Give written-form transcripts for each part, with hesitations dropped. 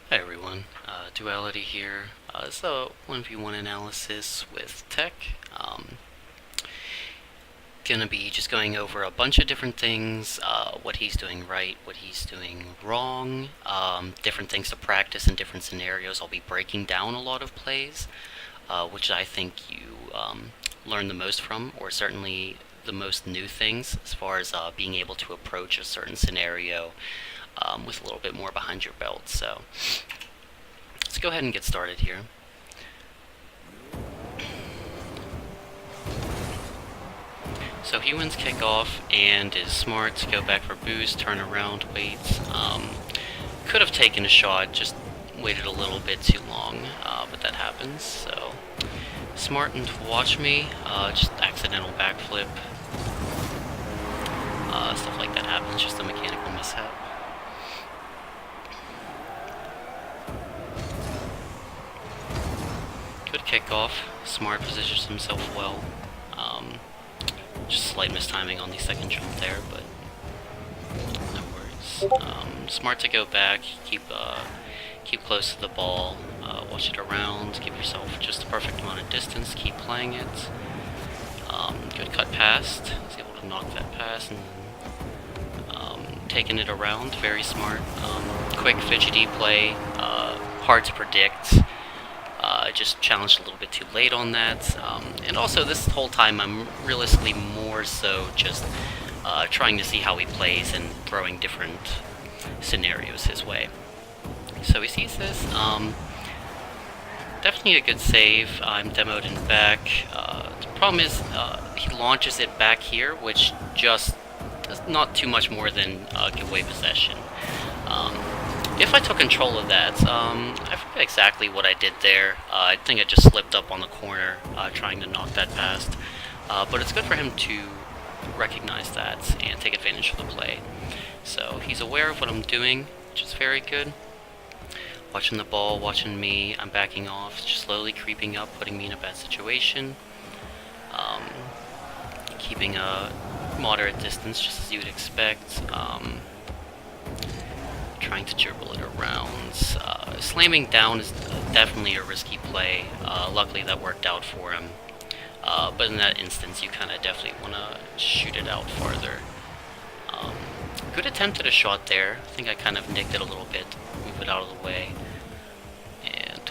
Hi everyone, Duality here. This is a 1v1 analysis with Tech. Gonna be just going over a bunch of different things, what he's doing right, what he's doing wrong, different things to practice in different scenarios. I'll be breaking down a lot of plays, which I think you learn the most from, or certainly the most new things as far as being able to approach a certain scenario with a little bit more behind your belt. So let's go ahead and get started here. So he wins kickoff and is smart to go back for boost, turn around, wait. Could have taken a shot, just waited a little bit too long, but that happens. So smart and to watch me, just accidental backflip. Stuff like that happens, just a mechanical mishap. Good kickoff, smart positions himself well. Just slight mistiming on the second jump there, but no worries. Smart to go back, keep close to the ball, watch it around, give yourself just the perfect amount of distance, keep playing it. Good cut past, was able to knock that pass and taking it around, very smart. Quick fidgety play, hard to predict. Just challenged a little bit too late on that. And also this whole time I'm realistically more so just trying to see how he plays and throwing different scenarios his way. So he sees this. Definitely a good save. I'm demoed in back. The problem is he launches it back here, which just does not too much more than give away possession. If I took control of that, I forget exactly what I did there. I think I just slipped up on the corner trying to knock that past. But it's good for him to recognize that and take advantage of the play. So he's aware of what I'm doing, which is very good. Watching the ball, watching me, I'm backing off, just slowly creeping up, putting me in a bad situation. Keeping a moderate distance, just as you would expect. Trying to dribble it around. Slamming down is definitely a risky play. Luckily that worked out for him. But in that instance, you kind of definitely want to shoot it out farther. Good attempt at a shot there. I think I kind of nicked it a little bit, move it out of the way. And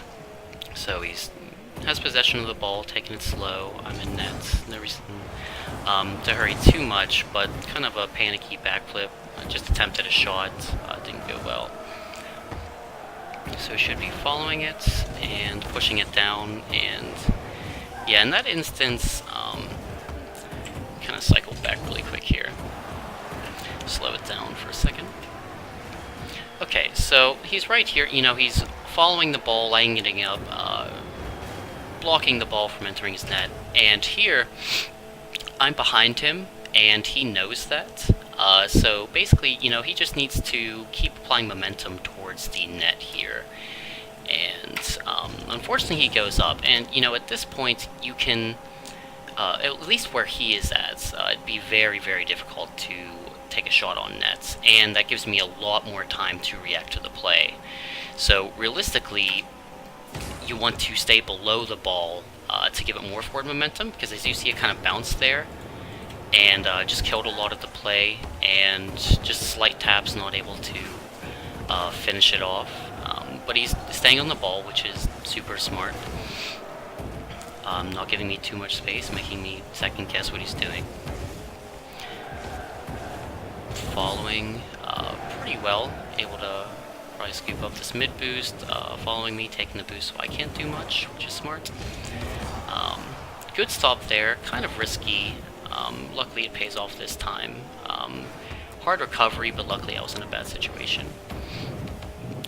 so he's has possession of the ball, taking it slow. I'm in net. No reason to hurry too much, but kind of a panicky backflip. Just attempted a shot, didn't go well. So we should be following it and pushing it down, and yeah, in that instance, kind of cycle back really quick here. Slow it down for a second. Okay, so he's right here, he's following the ball, lining it up, blocking the ball from entering his net, and here, I'm behind him, and he knows that. So basically, he just needs to keep applying momentum towards the net here. And unfortunately, he goes up. And, at this point, you can, at least where he is at, it'd be very, very difficult to take a shot on nets. And that gives me a lot more time to react to the play. So realistically, you want to stay below the ball to give it more forward momentum, because as you see, it kind of bounced there. And just killed a lot of the play, and just slight taps, not able to finish it off. But he's staying on the ball, which is super smart. Not giving me too much space, making me second guess what he's doing. Following pretty well, able to probably scoop up this mid boost, following me, taking the boost, so I can't do much, which is smart. Good stop there, kind of risky. Luckily it pays off this time. Hard recovery, but luckily I was in a bad situation.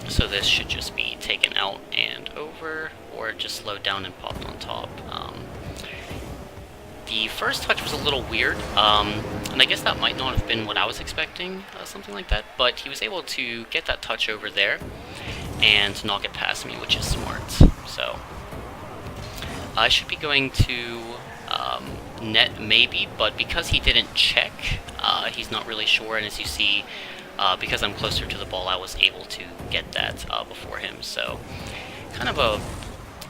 So this should just be taken out and over, or just slowed down and popped on top. The first touch was a little weird, and I guess that might not have been what I was expecting, something like that, but he was able to get that touch over there and knock it past me, which is smart. So I should be going to net maybe, but because he didn't check, he's not really sure, and as you see, because I'm closer to the ball, I was able to get that before him. So kind of a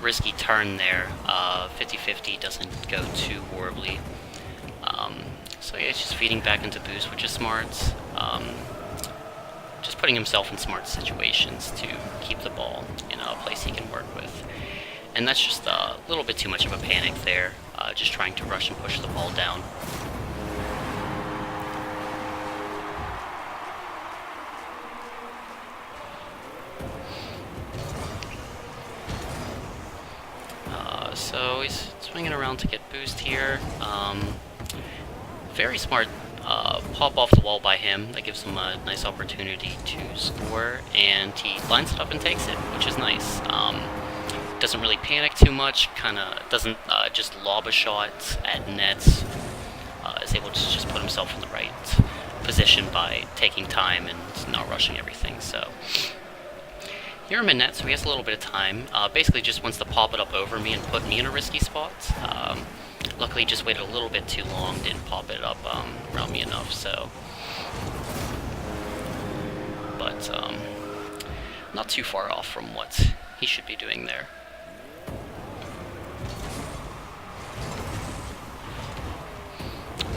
risky turn there. 50-50 doesn't go too horribly. So yeah, he's just feeding back into boost, which is smart. Just putting himself in smart situations to keep the ball in a place he can work with. And that's just a little bit too much of a panic there, just trying to rush and push the ball down. So he's swinging around to get boost here. Very smart pop off the wall by him. That gives him a nice opportunity to score, and he lines it up and takes it, which is nice. Doesn't really panic too much, kinda doesn't just lob a shot at net. Is able to just put himself in the right position by taking time and not rushing everything. So here I'm in net, so he has a little bit of time. Basically just wants to pop it up over me and put me in a risky spot. Luckily, just waited a little bit too long, didn't pop it up around me enough, so... But, not too far off from what he should be doing there.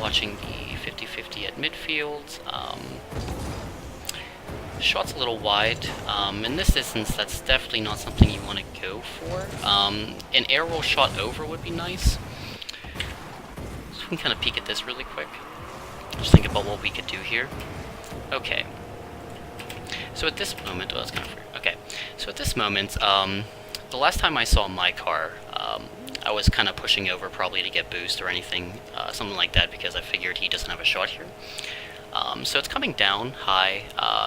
Watching the 50-50 at midfield. Shot's a little wide. In this instance, that's definitely not something you want to go for. An air roll shot over would be nice. So we can kind of peek at this really quick. Just think about what we could do here. Okay. So at this moment, oh, that's kind of weird. Okay. So at this moment, the last time I saw my car, I was kind of pushing over probably to get boost or anything, something like that, because I figured he doesn't have a shot here. So it's coming down high,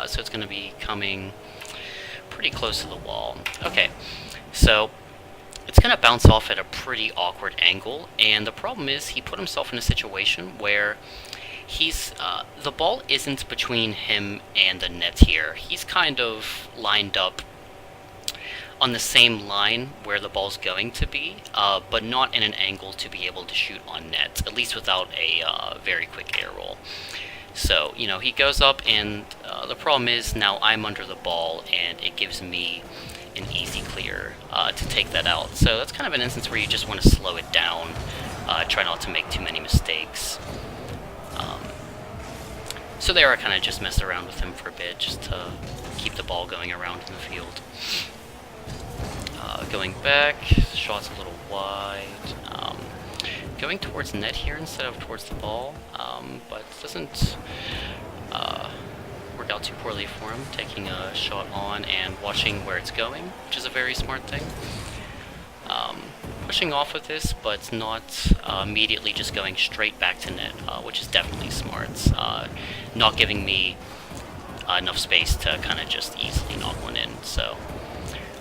so it's going to be coming pretty close to the wall. Okay, so it's going to bounce off at a pretty awkward angle, and the problem is he put himself in a situation where he's the ball isn't between him and the net here. He's kind of lined up on the same line where the ball's going to be, but not in an angle to be able to shoot on net, at least without a very quick air roll. So, you know, he goes up, and the problem is now I'm under the ball, and it gives me an easy clear to take that out. So that's kind of an instance where you just want to slow it down, try not to make too many mistakes. So there I kind of just messed around with him for a bit, just to keep the ball going around in the field. Going back, shot's a little wide. Going towards net here instead of towards the ball, but it doesn't work out too poorly for him, taking a shot on and watching where it's going, which is a very smart thing. Pushing off of this, but not immediately just going straight back to net, which is definitely smart. Not giving me enough space to kind of just easily knock one in, so...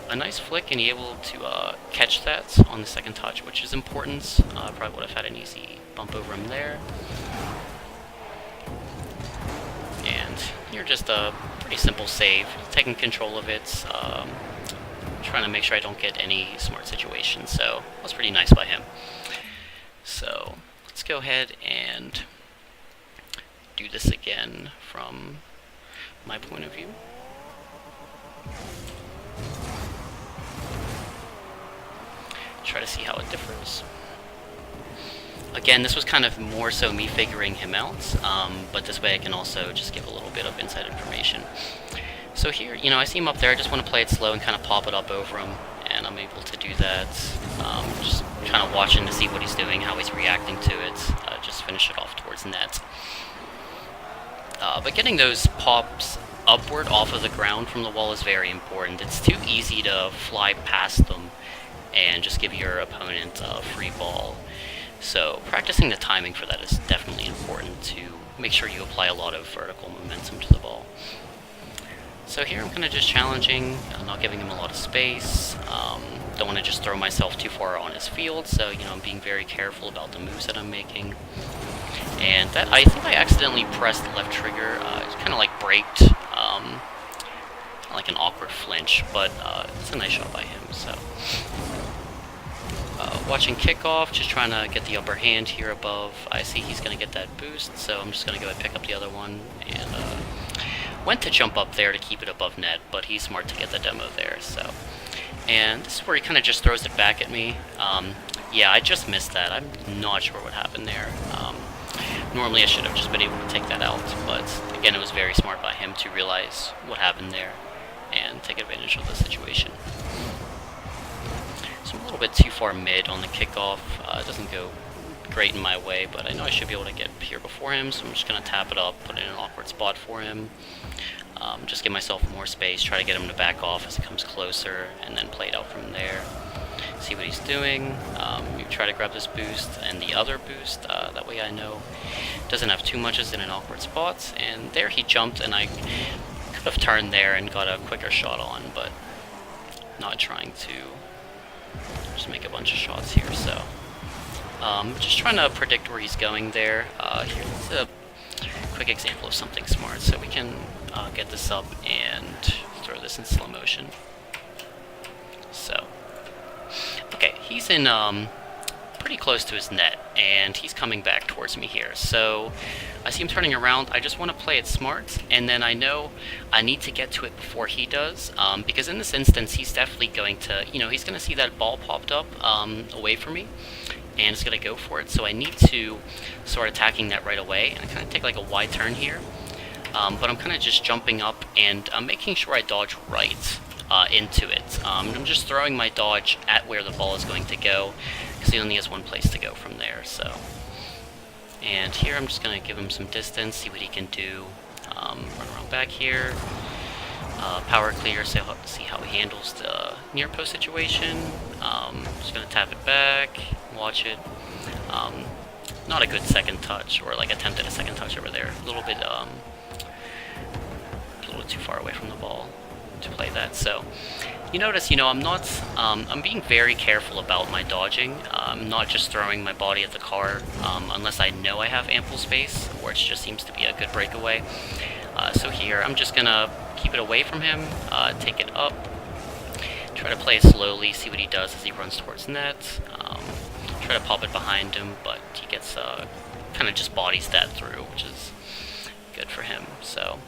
A nice flick, and able to catch that on the second touch, which is important. Probably would have had an easy bump over him there. And here, just a pretty simple save, taking control of it, trying to make sure I don't get any smart situations, so that was pretty nice by him. So, let's go ahead and do this again from my point of view. Try to see how it differs. Again, this was kind of more so me figuring him out, but this way I can also just give a little bit of inside information. So here, you know, I see him up there, I just want to play it slow and kind of pop it up over him, and I'm able to do that. Just kind of watching to see what he's doing, how he's reacting to it, just finish it off towards net. But getting those pops upward off of the ground from the wall is very important. It's too easy to fly past them and just give your opponent a free ball. So practicing the timing for that is definitely important to make sure you apply a lot of vertical momentum to the ball. So here I'm kind of just challenging, not giving him a lot of space. Don't want to just throw myself too far on his field, so you know, I'm being very careful about the moves that I'm making. And that, I think I accidentally pressed the left trigger, it kind of like braked, like an awkward flinch, but it's a nice shot by him, so. Watching kickoff, just trying to get the upper hand here above. I see he's going to get that boost, so I'm just going to go and pick up the other one and Went to jump up there to keep it above net, but he's smart to get the demo there, so. And this is where he kind of just throws it back at me. Yeah, I just missed that. I'm not sure what happened there. Normally I should have just been able to take that out, but again, it was very smart by him to realize what happened there and take advantage of the situation. So I'm a little bit too far mid on the kickoff. It doesn't go great in my way, but I know I should be able to get here before him, so I'm just going to tap it up, put it in an awkward spot for him. Just give myself more space, try to get him to back off as it comes closer, and then play it out from there. See what he's doing. You try to grab this boost and the other boost, that way I know doesn't have too much, is in an awkward spot. And there he jumped, and I could have turned there and got a quicker shot on, but not trying to just make a bunch of shots here, so. Just trying to predict where he's going there. Here's a quick example of something smart, so we can get this up and throw this in slow motion. So, okay, he's in pretty close to his net, and he's coming back towards me here. So I see him turning around. I just want to play it smart, and then I know I need to get to it before he does, because in this instance, he's definitely going to, he's going to see that ball popped up away from me, and it's going to go for it. So I need to start attacking that right away, and I kind of take like a wide turn here, but I'm kind of just jumping up, and I'm making sure I dodge right into it. I'm just throwing my dodge at where the ball is going to go, because he only has one place to go from there. So, and here I'm just going to give him some distance, see what he can do. Run around back here, power clear, so see how he handles the near post situation. Just going to tap it back, watch it. Not a good second touch, or like attempted a second touch over there. A little bit too far away from the ball to play that. So you notice, I'm being very careful about my dodging. I'm not just throwing my body at the car unless I know I have ample space, or it just seems to be a good breakaway. So here I'm just gonna keep it away from him, take it up, try to play it slowly, see what he does as he runs towards net. Try to pop it behind him, but he gets kind of just bodies that through, which is good for him. So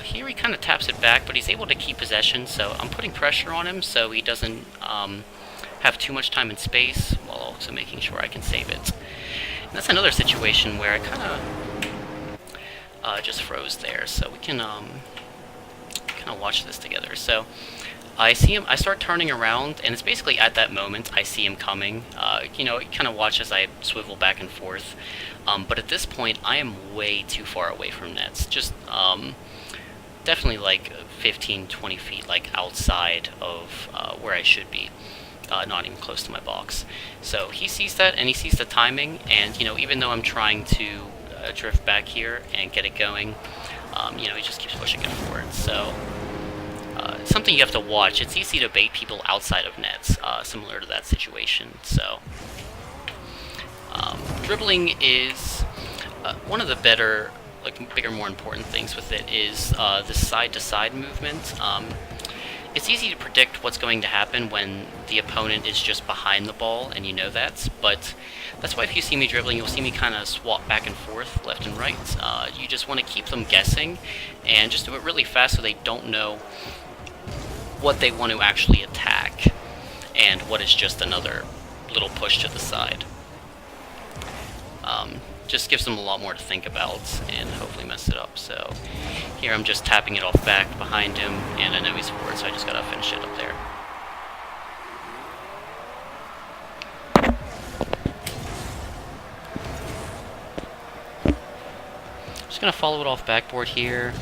here he kind of taps it back, but he's able to keep possession, so I'm putting pressure on him so he doesn't have too much time and space, while also making sure I can save it. And that's another situation where I kind of just froze there, so we can kind of watch this together. So I see him, I start turning around, and it's basically at that moment I see him coming. Kind of watch as I swivel back and forth. But at this point, I am way too far away from nets. Just definitely like 15, 20 feet like outside of where I should be. Not even close to my box. So he sees that, and he sees the timing, and even though I'm trying to drift back here and get it going, he just keeps pushing it forward. So something you have to watch. It's easy to bait people outside of nets, similar to that situation. So dribbling is one of the better, bigger, more important things with it is the side-to-side movement. It's easy to predict what's going to happen when the opponent is just behind the ball, and you know that, but that's why if you see me dribbling, you'll see me kind of swap back and forth, left and right. You just want to keep them guessing, and just do it really fast so they don't know what they want to actually attack, and what is just another little push to the side. Just gives them a lot more to think about, and hopefully mess it up. So here I'm just tapping it off back behind him, and I know he's forward, so I just gotta finish it up there. Just gonna follow it off backboard here.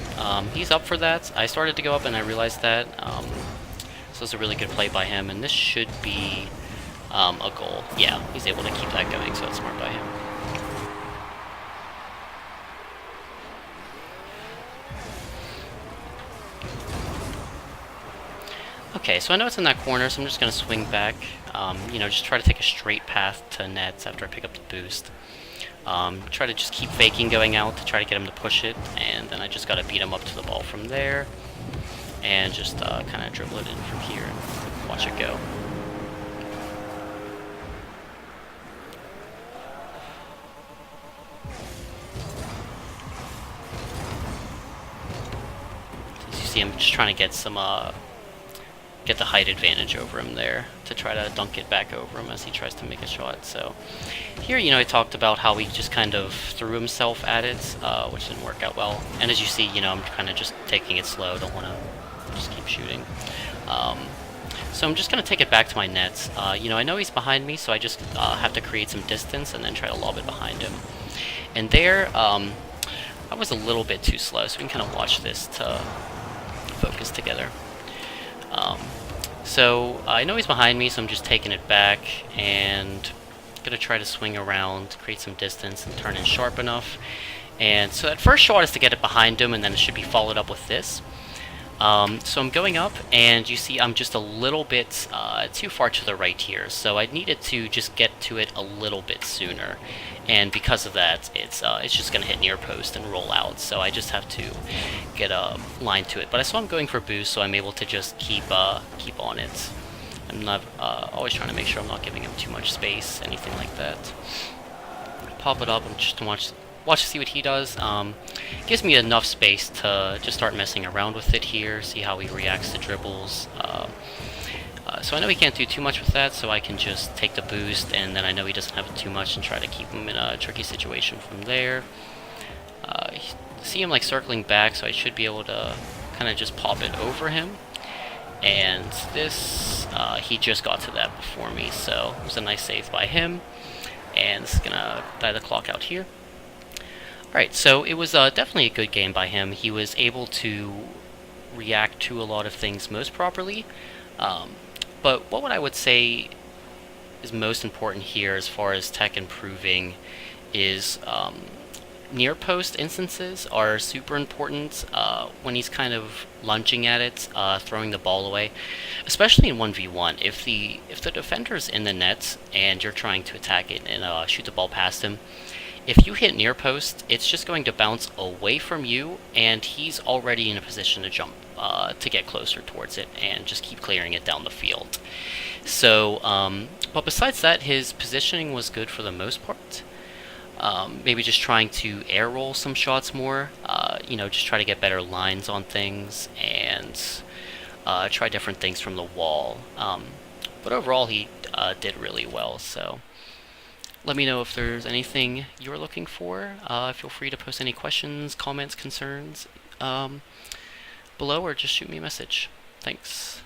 He's up for that. I started to go up and I realized that. So it's a really good play by him, and this should be a goal. Yeah, he's able to keep that going, so it's smart by him. Okay, so I know it's in that corner, so I'm just going to swing back. Just try to take a straight path to nets after I pick up the boost. Try to just keep faking going out to try to get him to push it, and then I just got to beat him up to the ball from there, and just kind of dribble it in from here and watch it go. see I'm just trying to get some get the height advantage over him there to try to dunk it back over him as he tries to make a shot. So here, you know, I talked about how he just kind of threw himself at it, which didn't work out well. And as you see, you know, I'm kind of just taking it slow. Don't want to just keep shooting. So I'm just going to take it back to my net. You know, I know he's behind me, so I just have to create some distance and then try to lob it behind him. And there, I was a little bit too slow, so we can kind of watch this to focus together. So I know he's behind me, so I'm just taking it back and gonna try to swing around, create some distance, and turn in sharp enough. And so that first shot is to get it behind him, and then it should be followed up with this. So I'm going up, and you see I'm just a little bit too far to the right here, so I needed to just get to it a little bit sooner. And because of that, it's just going to hit near post and roll out, so I just have to get a line to it. But I saw him going for boost, so I'm able to just keep on it. I'm not always trying to make sure I'm not giving him too much space, anything like that. Pop it up and just watch to see what he does. Gives me enough space to just start messing around with it here, see how he reacts to dribbles. So I know he can't do too much with that, so I can just take the boost, and then I know he doesn't have it too much and try to keep him in a tricky situation from there. See him like circling back, so I should be able to kind of just pop it over him. And this, he just got to that before me, so it was a nice save by him. And it's gonna die the clock out here. Alright, so it was definitely a good game by him. He was able to react to a lot of things most properly. But what I would say is most important here as far as tech improving is near post instances are super important when he's kind of lunging at it, throwing the ball away, especially in 1v1. If the defender's in the net and you're trying to attack it and shoot the ball past him, if you hit near post, it's just going to bounce away from you, and he's already in a position to jump to get closer towards it and just keep clearing it down the field. So, but besides that, his positioning was good for the most part. Maybe just trying to air roll some shots more, you know, just try to get better lines on things and try different things from the wall. But overall, he did really well, so let me know if there's anything you're looking for. Feel free to post any questions, comments, concerns below, or just shoot me a message. Thanks.